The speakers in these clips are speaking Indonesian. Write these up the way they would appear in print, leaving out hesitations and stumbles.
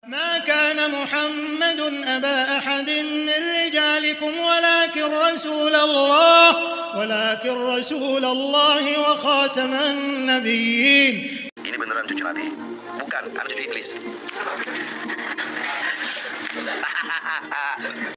ما كان محمد أبا أحد من رجالكم ولكن رسول الله وخاتم النبيين. Ini beneran cucu Nabi, bukan anak cucu iblis.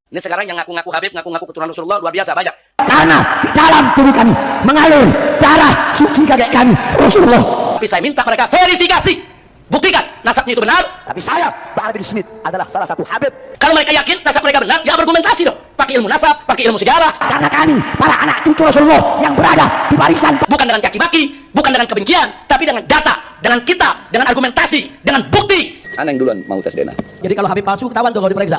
Ini sekarang yang ngaku-ngaku Habib, ngaku-ngaku keturunan Rasulullah luar biasa banyak. Karena di dalam tubuh kami mengalir darah suci kakek kami Rasulullah. Tapi saya minta mereka verifikasi, buktikan nasabnya itu benar. Tapi saya, Bahar bin Smith adalah salah satu Habib. Kalau mereka yakin nasab mereka benar, ya argumentasi dong. Pakai ilmu nasab, pakai ilmu sejarah. Karena kami, para anak cucu Rasulullah yang berada di barisan. Bukan dengan caci maki, bukan dengan kebencian, tapi dengan data, dengan kitab, dengan argumentasi, dengan bukti. Ana yang duluan mau tes DNA. Jadi kalau Habib palsu ketahuan tuh kalau diperiksa.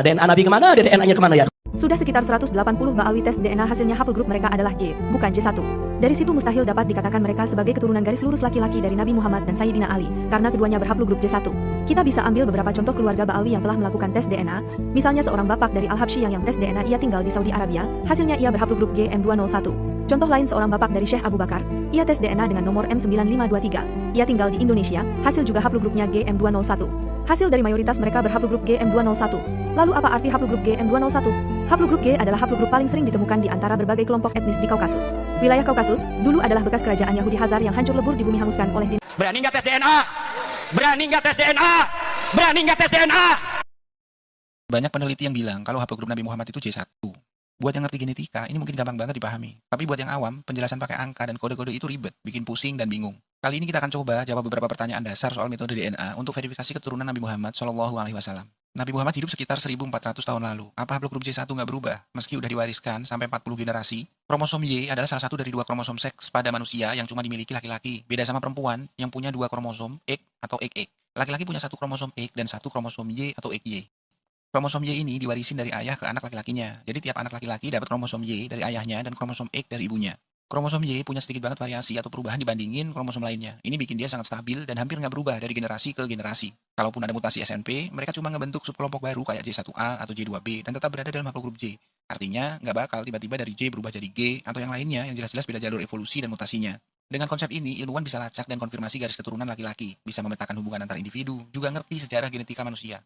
DNA Nabi kemana, DNA-nya kemana ya? Sudah sekitar 180 Ba'alwi tes DNA hasilnya haplogrup mereka adalah G, bukan J1. Dari situ mustahil dapat dikatakan mereka sebagai keturunan garis lurus laki-laki dari Nabi Muhammad dan Sayyidina Ali, karena keduanya berhaplogrup J1. Kita bisa ambil beberapa contoh keluarga Ba'alwi yang telah melakukan tes DNA, misalnya seorang bapak dari Al-Habsyi yang tes DNA ia tinggal di Saudi Arabia, hasilnya ia berhaplogrup GM201. Contoh lain seorang bapak dari Syekh Abu Bakar, ia tes DNA dengan nomor M9523. Ia tinggal di Indonesia, hasil juga haplogrupnya GM201. Hasil dari mayoritas mereka berhaplogrup GM201. Lalu apa arti haplogrup GM201? Haplogrup G adalah haplogrup paling sering ditemukan di antara berbagai kelompok etnis di Kaukasus. Wilayah Kaukasus dulu adalah bekas kerajaan Yahudi Hazar yang hancur lebur di bumi hanguskan oleh Berani nggak tes DNA? Berani nggak tes DNA? Berani nggak tes DNA? Banyak peneliti yang bilang kalau haplogrup Nabi Muhammad itu J1. Buat yang ngerti genetika, ini mungkin gampang banget dipahami. Tapi buat yang awam, penjelasan pakai angka dan kode-kode itu ribet, bikin pusing dan bingung. Kali ini kita akan coba jawab beberapa pertanyaan dasar soal metode DNA untuk verifikasi keturunan Nabi Muhammad SAW. Nabi Muhammad hidup sekitar 1400 tahun lalu. Apa haplogrup J1 nggak berubah? Meski udah diwariskan sampai 40 generasi. Kromosom Y adalah salah satu dari 2 kromosom seks pada manusia yang cuma dimiliki laki-laki. Beda sama perempuan yang punya 2 kromosom X atau XX. Laki-laki punya 1 kromosom X dan 1 kromosom Y atau XY. Kromosom Y ini diwarisin dari ayah ke anak laki-lakinya. Jadi tiap anak laki-laki dapat kromosom Y dari ayahnya dan kromosom X dari ibunya. Kromosom Y punya sedikit banget variasi atau perubahan dibandingin kromosom lainnya. Ini bikin dia sangat stabil dan hampir nggak berubah dari generasi ke generasi. Kalaupun ada mutasi SNP, mereka cuma ngebentuk subkelompok baru kayak J1A atau J2B dan tetap berada dalam haplogrup J. Artinya, nggak bakal tiba-tiba dari J berubah jadi G atau yang lainnya yang jelas-jelas beda jalur evolusi dan mutasinya. Dengan konsep ini, ilmuwan bisa lacak dan konfirmasi garis keturunan laki-laki, bisa memetakan hubungan antar individu, juga ngerti sejarah genetika manusia.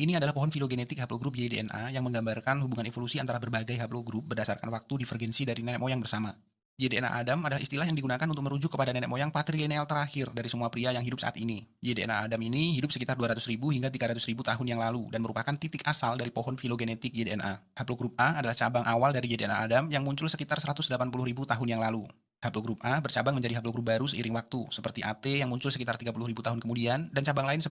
Ini adalah pohon filogenetik haplogrup Y-DNA yang menggambarkan hubungan evolusi antara berbagai haplogrup berdasarkan waktu divergensi dari nenek moyang bersama. Y-DNA Adam adalah istilah yang digunakan untuk merujuk kepada nenek moyang patrilineal terakhir dari semua pria yang hidup saat ini. Y-DNA Adam ini hidup sekitar 200.000 hingga 300.000 tahun yang lalu dan merupakan titik asal dari pohon filogenetik Y-DNA. Haplogrup A adalah cabang awal dari Y-DNA Adam yang muncul sekitar 180.000 tahun yang lalu. Haplogrup A bercabang menjadi haplogrup baru seiring waktu, seperti AT yang muncul sekitar 30.000 tahun kemudian, dan cabang lain